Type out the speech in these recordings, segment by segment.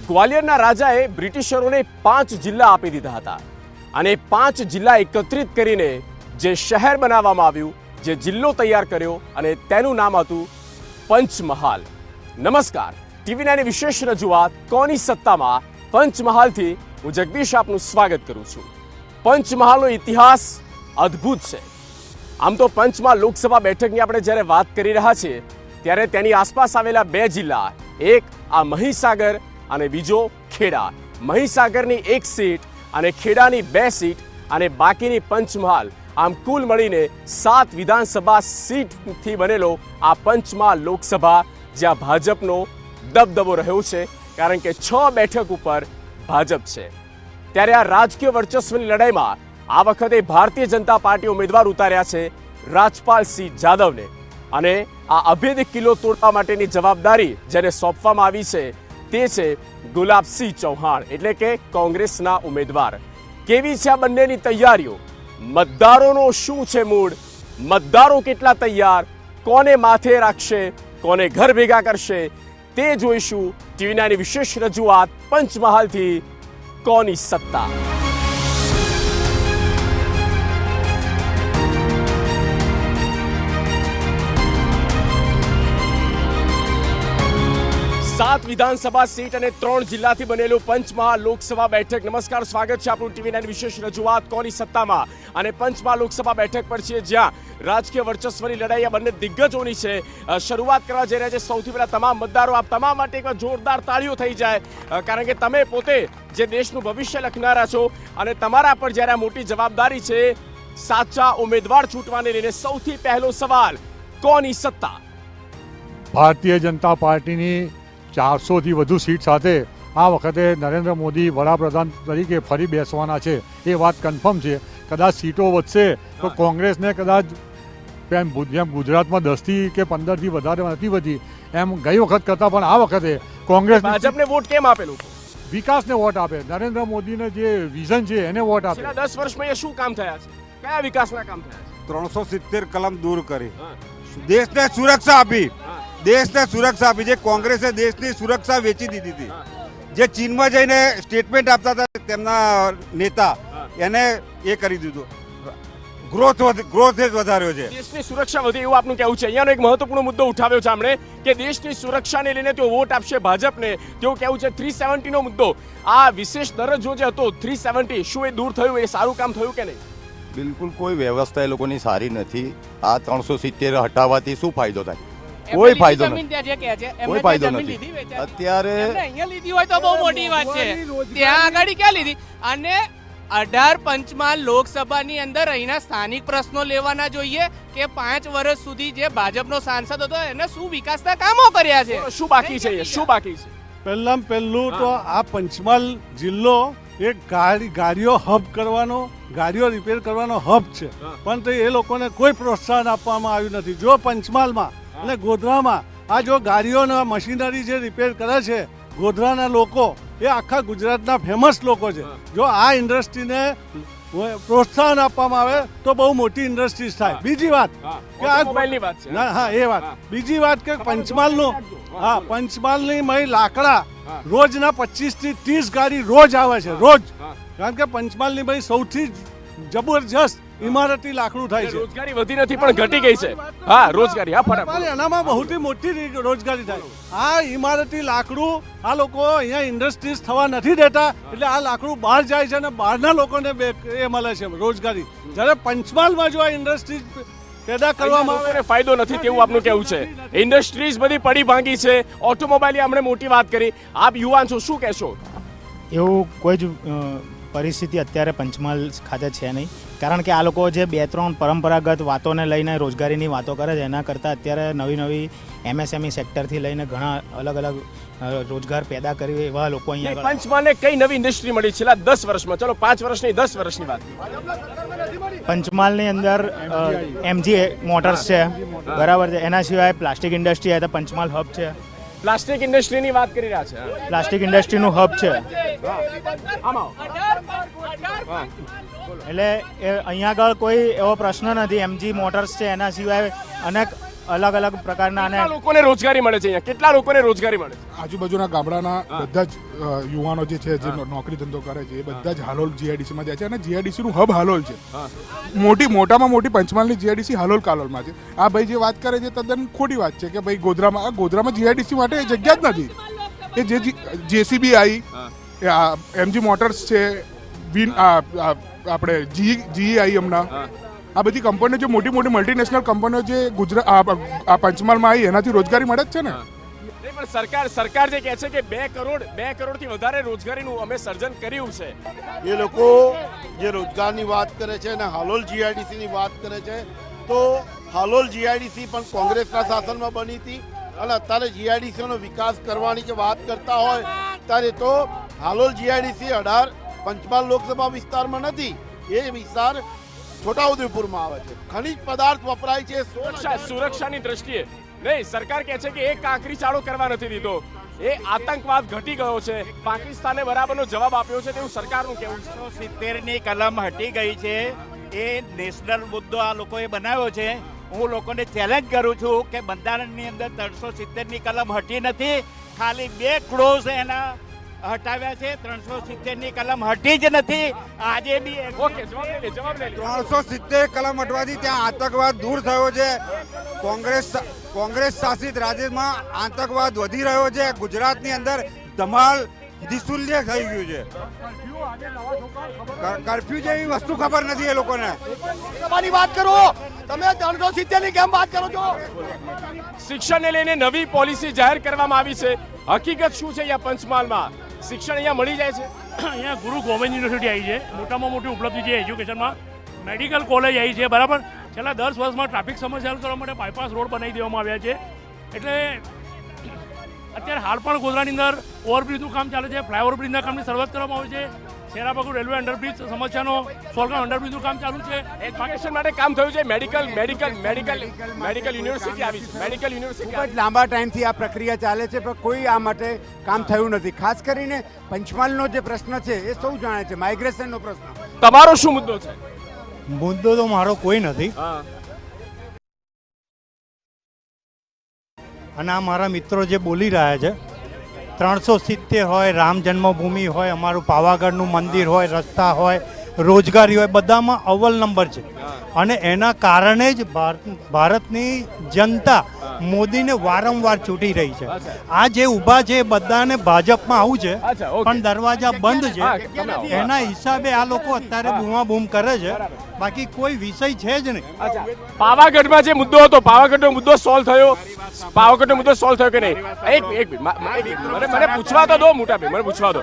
ગ્વાલિયરના રાજાએ બ્રિટિશરોને 5 જિલ્લા આપી દીધા હતા અને 5 જિલ્લા એકત્રિત કરીને જે શહેર બનાવવામાં આવ્યું, જે જિલ્લો તૈયાર કર્યો અને તેનું નામ હતું પંચમહાલ. નમસ્કાર, ટીવી9 ની વિશેષ રજૂઆત કોની સત્તામાં પંચમહાલથી હું જગદીશ આપનું સ્વાગત કરું છું. પંચમહાલનો ઇતિહાસ અદ્ભુત છે. આમ તો પંચમહાલ લોકસભા બેઠકની આપણે જ્યારે વાત કરી રહ્યા છીએ ત્યારે તેની આસપાસ આવેલા 2 જિલ્લા, એક આ મહીસાગર અને બીજો ખેડા. મહીસાગરની 1 સીટ અને ખેડાની 2 સીટ અને બાકીની પંચમહાલ, આમ કુલ મળીને 7 વિધાનસભા સીટથી બનેલો આ પંચમહાલ લોકસભા, જ્યાં ભાજપનો દબદબો રહ્યો છે કારણ કે 6 બેઠક ઉપર ભાજપ છે. ત્યારે આ રાજકીય વર્ચસ્વની લડાઈમાં આ વખતે ભારતીય જનતા પાર્ટી ઉમેદવાર ઉતાર્યા છે રાજપાલસિંહ જાદવને અને આ અભેદ કિલ્લો તોડવા માટેની જવાબદારી જેને સોંપવામાં આવી છે તે છે ગુલાબસિંહ ચૌહાણ, એટલે કે કોંગ્રેસના ઉમેદવાર. કેવી છે આ બંનેની તૈયારીઓ? મતદારોનો શું છે મૂડ? મતદારો કેટલા તૈયાર? કોને માથે રાખશે? કોને ઘર ભેગા કરશે? તે જોઈશું ટીવી9 ની વિશેષ રજૂઆત પંચમહાલથી કોની સત્તા. સાત વિધાનસભા સીટ અને 3 જિલ્લાથી બનેલું પંચમહાલ લોકસભા બેઠક. નમસ્કાર, સ્વાગત છે આપણું ટીવી9 ની વિશેષ રજૂઆત કોની સત્તામાં. અને પંચમહાલ લોકસભા બેઠક પર છીએ જ્યાં રાજકીય વર્ચસ્વની લડાઈ આ બંને દિગ્ગજોની છે. શરૂઆત કરવા જઈ રહ્યા છે સૌથી પહેલા તમામ મતદારો, આપ તમામ માટે એક જોરદાર તાળીઓ થઈ જાય, કારણ કે તમે પોતે જે દેશનું ભવિષ્ય લખનારા છો અને તમારા પર જ્યારે આ મોટી જવાબદારી છે સાચા ઉમેદવાર છૂટવાને લઈને સૌથી પહેલો સવાલ, કોની સત્તા? ભારતીય જનતા પાર્ટીની 400થી વધુ સીટ સાથે આ વખતે નરેન્દ્ર મોદી વડાપ્રધાન તરીકે ફરી બેસવાના છે એ વાત કન્ફર્મ છે. કદાચ સીટો વધશે તો કોંગ્રેસને કદાચ જેમ ગુજરાતમાં 10થી કે 15થી વધારે નથી વધી એમ ગઈ વખત કરતાં, પણ આ વખતે કોંગ્રેસ ભાજપને વોટ કેમ આપેલું? વિકાસને વોટ આપે, નરેન્દ્ર મોદીને જે વિઝન છે એને વોટ આપે. છેલ્લા 10 વર્ષમાં એ શું કામ થયા છે? કયા વિકાસના કામ થયા છે? 370 કલમ દૂર કરી, દેશને સુરક્ષા આપી, દેશને સુરક્ષા આપી. જે કોંગ્રેસે દેશની સુરક્ષા વેચી દીધી હતી, જે ચીનમાં જઈને સ્ટેટમેન્ટ આપતા હતા તેમના નેતા, એને એ કરી દીધું. ગ્રોથ વધાર્યો છે, દેશની સુરક્ષા વધી એવું આપનું કહેવું છે. અહીંયાનો એક મહત્વપૂર્ણ મુદ્દો ઉઠાવ્યો છે આપણે કે દેશની સુરક્ષાને લઈને તેઓ વોટ આપશે ભાજપને. તેવું કહેવું છે 370 નો મુદ્દો, આ વિશેષ દરજ્જો જે હતો 370, શું એ દૂર થયું? એ સારું કામ થયું કે નહીં? બિલકુલ કોઈ વ્યવસ્થા એ લોકોની સારી નથી. આ 370 હટાવવાથી શું ફાયદો થાય? કોઈ ફાયદો નથી, કોઈ ફાયદો નથી. અત્યારે અહીંયા લીધી હોય તો બહુ મોટી વાત છે. ત્યાં આગળ ક્યાં લીધી? અને 18 પંચમહાલ લોકસભાની અંદર અહીંના સ્થાનિક પ્રશ્નો લેવાના જોઈએ કે 5 વર્ષ સુધી જે ભાજપનો સાંસદ હતો એને શું વિકાસના કામો કર્યા છે, શું બાકી છે? શું બાકી છે? પહેલું તો આ પંચમહાલ જિલ્લો એક ગાડીઓ હબ કરવાનો, ગાડીઓ રિપેર કરવાનો હબ છે, પણ તો એ લોકોને કોઈ પ્રોત્સાહન આપવામાં આવ્યું નથી. જો પંચમહાલમાં અને ગોધરામાં આ જો ગાડીઓના મશીનરી જે રિપેર કરે છે ગોધરાના લોકો, એ આખા ગુજરાતના ફેમસ લોકો છે. જો આ ઇન્ડસ્ટ્રીને પ્રોત્સાહન આપવામાં આવે તો બહુ મોટી ઇન્ડસ્ટ્રીઝ થાય. બીજી વાત કે આ મોબાઈલની વાત છે. હા, એ વાત. બીજી વાત કે પંચમહાલની મય લાકડા રોજના 25 થી 30 ગાડી રોજ આવે છે, રોજ. કારણ કે પંચમહાલની મય સૌથી જબરજસ્ત ઇમારતી લાકડું થાય છે. રોજગારી વધી નથી પણ ઘટી ગઈ છે. હા, રોજગારી, હા, ફરક. એનામાં બહુથી મોટી રોજગારી થાય. આ ઇમારતી લાકડું આ લોકો અહીંયા ઇન્ડસ્ટ્રીઝ થવા નથી દેતા, એટલે આ લાકડું બહાર જાય છે અને બહારના લોકોને એ મળે છે રોજગારી. જ્યારે પંચમહાલમાં જો આ ઇન્ડસ્ટ્રીઝ પેદા કરવામાં આવે ફાયદો નથી તેવું આપનું કહેવું છે. ઇન્ડસ્ટ્રીઝ બધી પડી ભાંગી છે. ઓટોમોબાઈલની આપણે મોટી વાત કરી. આપ યુવાન છો, શું કહેશો? એવું કોઈ જ પરિસ્થિતિ અત્યારે પંચમહાલ ખાતે છે નહીં, કારણ કે આ લોકો જે 2-3 પરંપરાગત વાતોને લઈને રોજગારીની વાતો કરે છે એના કરતાં અત્યારે નવી MSME સેક્ટરથી લઈને ઘણા અલગ રોજગાર પેદા કરી એવા લોકો અહીંયા. પંચમહાલને કઈ નવી ઇન્ડસ્ટ્રી મળી છેલ્લા 10 વર્ષમાં? ચલો 5 વર્ષની 10 વર્ષની વાત. પંચમહાલની અંદર MG મોટર્સ છે, બરાબર છે. એના સિવાય પ્લાસ્ટિક ઇન્ડસ્ટ્રી છે, પંચમહાલ હબ છે. પ્લાસ્ટિક ઇન્ડસ્ટ્રીની વાત કરી રહ્યા છે. પ્લાસ્ટિક ઇન્ડસ્ટ્રીનું હબ છે. એટલે અહીંયા આગળ કોઈ એવો પ્રશ્ન નથી. MG મોટર્સ છે, એના સિવાય અનેક અલગ અલગ પ્રકારના અને કેટલા લોકોને રોજગારી મળે છે અહીંયા? કેટલા લોકોને રોજગારી મળે છે? આજુબાજુના ગામડાના બધા જ યુવાનો જે છે જે નોકરી ધંધો કરે છે એ બધા જ હાલોલ જીઆઈડીસીમાં જાય છે અને જીઆઈડીસીનું હબ હાલોલ છે. મોટામાં મોટી પંચમહાલની જીઆઈડીસી હાલોલ કાલોલમાં છે. આ ભાઈ જે વાત કરે છે તદ્દન ખોટી વાત છે કે ભાઈ ગોધરામાં જીઆઈડીસી માટે જગ્યા જ નથી. એ જે જેસીબી આવી, એમજી મોટર્સ છે, આપણે જીઈ આવી હમણાં, આ બધી કંપનીઓ જે મોટી મોટી મલ્ટીનેશનલ કંપનીઓ જે આ પંચમહાલમાં આવી એનાથી રોજગારી મળે જ છે ને. નહીં, પણ સરકાર જે કહે છે કે 2 કરોડથી વધારે રોજગારીનું અમે સર્જન કર્યું છે. એ લોકો જે રોજગારની વાત કરે છે અને હાલોલ જીઆઈડીસીની વાત કરે છે, તો હાલોલ જીઆઈડીસી પણ કોંગ્રેસના શાસનમાં બની હતી અને અત્યારે જીઆઈડીસીનો વિકાસ કરવાની જે વાત કરતા હોય ત્યારે તો હાલોલ જીઆઈડીસી 18 પંચમહાલ લોકસભા વિસ્તારમાં નથી. એ વિસ્તાર છોટાઉદેપુરમાં આવે છે. ખનિજ પદાર્થ વપરાય છે. સુરક્ષાની દ્રષ્ટિએ નહીં, સરકાર કહે છે કે એક કાંકરી ચાળો કરવા નથી દીધો. એ આતંકવાદ ઘટી ગયો છે. પાકિસ્તાને બરાબરનો જવાબ આપ્યો છે તેવું સરકારનું કહેવું છે. 370ની કલમ હટી ગઈ છે. એ નેશનલ મુદ્દો આ લોકોએ બનાવ્યો છે. હું લોકોને ચેલેન્જ કરું છું કે બંધારણની અંદર 370ની કલમ હટી નથી, ખાલી 2 ક્લોઝ એના હટાવ્યા છે. 370ની કલમ હટી જ નથી. આજે બી ઓકે, જવાબ લે. 370 કલમ હટવાથી ત્યાં આતંકવાદ દૂર થયો છે. કોંગ્રેસ શાસિત રાજ્યમાં આતંકવાદ વધી રહ્યો છે. ગુજરાતની અંદર ધમાલ દિશુલ્ય થઈ ગયું છે. કર્ફ્યુ જેવી વસ્તુ ખબર નથી એ લોકોને. તમારી વાત કરો, તમે 370ની કેમ વાત કરો છો? શિક્ષણને લઈને નવી પોલિસી જાહેર કરવામાં આવી છે. હકીકત શું છે અહીંયા પંચમહાલમાં? શિક્ષણ અહીંયા મળી જાય છે? અહીંયા ગુરુ ગોવિંદ યુનિવર્સિટી આવી છે, મોટામાં મોટી ઉપલબ્ધિ છે એજ્યુકેશનમાં. મેડિકલ કોલેજ આવી છે, બરાબર. છેલ્લા 10 વર્ષમાં ટ્રાફિક સમસ્યા હલ કરવા માટે બાયપાસ રોડ બનાવી દેવામાં આવ્યા છે. એટલે અત્યારે હાલ પણ ગોધરાની અંદર ઓવરબ્રિજનું કામ ચાલે છે. ફ્લાયઓવર બ્રિજના કામની શરૂઆત કરવામાં આવી છે. શેરાબાગુ રેલવે અંડરબ્રિજ સમસ્યાનો સોલગામ અંડરબ્રિજનું કામ ચાલુ છે. એજ્યુકેશન માટે કામ થયું છે. મેડિકલ યુનિવર્સિટી આવી છે. મેડિકલ યુનિવર્સિટી ખૂબ જ લાંબા ટાઈમથી આ પ્રક્રિયા ચાલે છે, પણ કોઈ આ માટે કામ થયું નથી. ખાસ કરીને પંચમહાલનો જે પ્રશ્ન છે એ સૌ જાણે છે, માઇગ્રેશનનો પ્રશ્ન. તમારો શું મુદ્દો છે? મુદ્દો તો મારો કોઈ નથી. અને આ મારા મિત્રો જે બોલી રહ્યા છે, 370 હોય, રામ જન્મભૂમિ હોય, અમારું પાવાગઢનું મંદિર હોય, રસ્તા હોય, રોજગારી હોય, બધામાં અવ્વલ નંબર છે. અને એના કારણે જ ભારતની જનતા મોદીને વારંવાર ચૂંટી રહી છે. આ જે ઊભા છે એ બધાને ભાજપમાં આવું છે, પણ દરવાજા બંધ છે. એના હિસાબે આ લોકો અત્યારે બૂમાબૂમ કરે છે. બાકી કોઈ વિષય છે જ નહીં. પાવાગઢમાં જે મુદ્દો હતો, પાવાગઢનો મુદ્દો સોલ્વ થયો? પાવાગઢનો મુદ્દો સોલ્વ થયો કે નહીં? એક મને પૂછવા તો દો, મોટા ભાઈ, મને પૂછવા દો.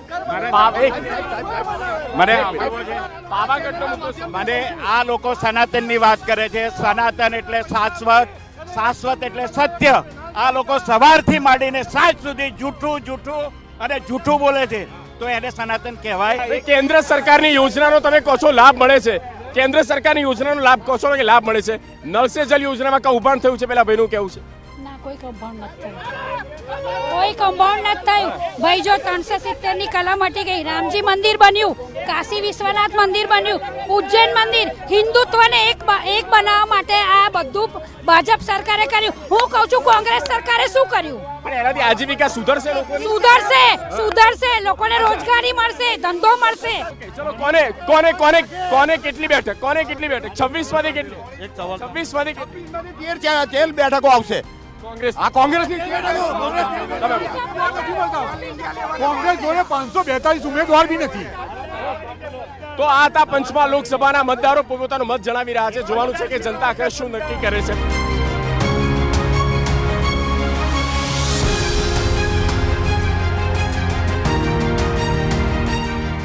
પાવાગઢનો મુદ્દો. મને આ લોકો સનાતનની વાત કરે છે. સનાતન એટલે શાશ્વત, શાશ્વત એટલે સત્ય. આ લોકો સવારથી માંડીને સાંજ સુધી જૂઠું અને જૂઠું બોલે છે, તો એને સનાતન કહેવાય? કેન્દ્ર સરકારની યોજનાનો તમે કહો છો લાભ મળે છે. કેન્દ્ર સરકારની યોજનાનો લાભ કહો છો કે લાભ મળે છે. નળ સે જલ યોજનામાં કૌભાંડ થયું છે, પેલા ભાઈનું કેવું છે? ના, કોઈ કૌભાંડ નથી થયું. કોઈ કૌભાંડ નથી થયું. ભાઈ, જો 370ની કલમ હટી ગઈ, રામજી મંદિર બન્યું, કાશી વિશ્વનાથ મંદિર બન્યું, ઉજ્જૈન મંદિર, હિન્દુત્વને એક બનાવવા માટે આ બધું ભાજપ સરકારે કર્યું. હું કહું છું કોંગ્રેસ સરકારે શું કર્યું? પણ એનાથી આજીવિકા સુધરશે? સુધરશે. લોકોને રોજગારી મળશે, ધંધો મળશે. ચલો, કોને કેટલી બેઠક? 26 માંથી કેટલી? 26 માંથી 13 બેઠકો આવશે. કોંગ્રેસ. આ કોંગ્રેસની કોંગ્રેસ જોડે 542 ઉમેદવાર બી નથી. તો આ હતા પંચમહાલ લોકસભાના મતદારો પોતાનો મત જણાવી રહ્યા છે. જોવાનું છે કે જનતા આખરે શું નક્કી કરે છે.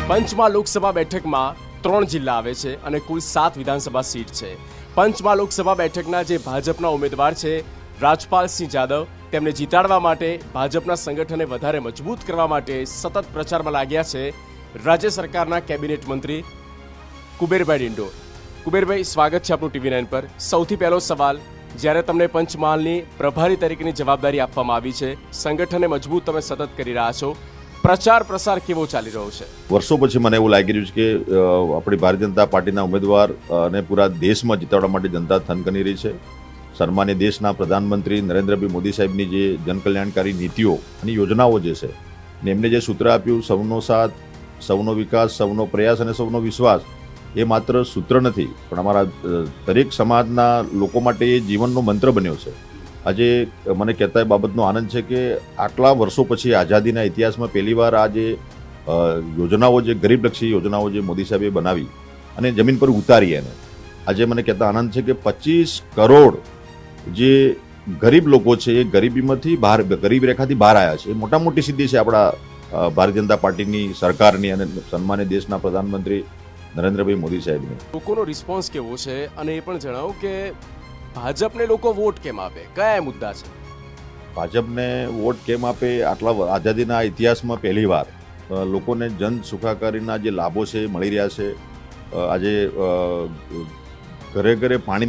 પંચમહાલ લોકસભા બેઠકમાં 3 જિલ્લા આવે છે અને કુલ 7 વિધાનસભા સીટ છે. પંચમહાલ લોકસભા બેઠકના જે ભાજપના ઉમેદવાર છે રાજપાલસિંહ જાદવ, તેમને જીતાડવા માટે, ભાજપના સંગઠનને વધારે મજબૂત કરવા માટે સતત પ્રચારમાં લાગ્યા છે રાજ્ય સરકારના કેબિનેટ મંત્રી કુબેરભાઈ ડિંડોર. કુબેરભાઈ, સ્વાગત છે આપણું TV9 પર. સૌથી પહેલો સવાલ, જ્યારે તમને પંચમહાલની પ્રભારી તરીકેની જવાબદારી આપવામાં આવી છે, સંગઠનને મજબૂત તમે સતત કરી રહ્યા છો, પ્રચાર પ્રસાર કેવો ચાલી રહ્યો છે? વર્ષો પછી મને એવું લાગી રહ્યું છે કે આપણી ભારતીય જનતા પાર્ટીના ઉમેદવાર અને પૂરા દેશમાં જીતાડવા માટે જનતા થનગની રહી છે. સન્માન્ય દેશના પ્રધાનમંત્રી નરેન્દ્રભાઈ મોદી સાહેબની જે જનકલ્યાણકારી નીતિઓ અને યોજનાઓ જે છે ને એમને જે સૂત્ર આપ્યું સૌનો સાથ, સૌનો વિકાસ, સૌનો પ્રયાસ અને સૌનો વિશ્વાસ, એ માત્ર સૂત્ર નથી પણ અમારા દરેક સમાજના લોકો માટે એ જીવનનો મંત્ર બન્યો છે. આજે મને કહેતા એ બાબતનો આનંદ છે કે આટલા વર્ષો પછી આઝાદીના ઇતિહાસમાં પહેલીવાર આ જે યોજનાઓ, જે ગરીબલક્ષી યોજનાઓ જે મોદી સાહેબે બનાવી અને જમીન પર ઉતારી એને, આજે મને કહેતા આનંદ છે કે 25 કરોડ જે ગરીબ લોકો છે એ ગરીબીમાંથી બહાર, ગરીબ રેખાથી બહાર આવ્યા છે. એ મોટા મોટી સિદ્ધિ છે આપણા ભારતીય જનતા પાર્ટીની સરકારની અને સન્માન્ય દેશના પ્રધાનમંત્રી નરેન્દ્રભાઈ મોદી સાહેબની. લોકોનો રિસ્પોન્સ કેવો છે અને એ પણ જણાવો કે ભાજપને લોકો વોટ કેમ આપે, કયા મુદ્દા છે? ભાજપને વોટ કેમ આપે? આટલા આઝાદીના ઇતિહાસમાં પહેલીવાર લોકોને જન સુખાકારીના જે લાભો છે એ મળી રહ્યા છે. આજે ઘરે ઘરે પાણી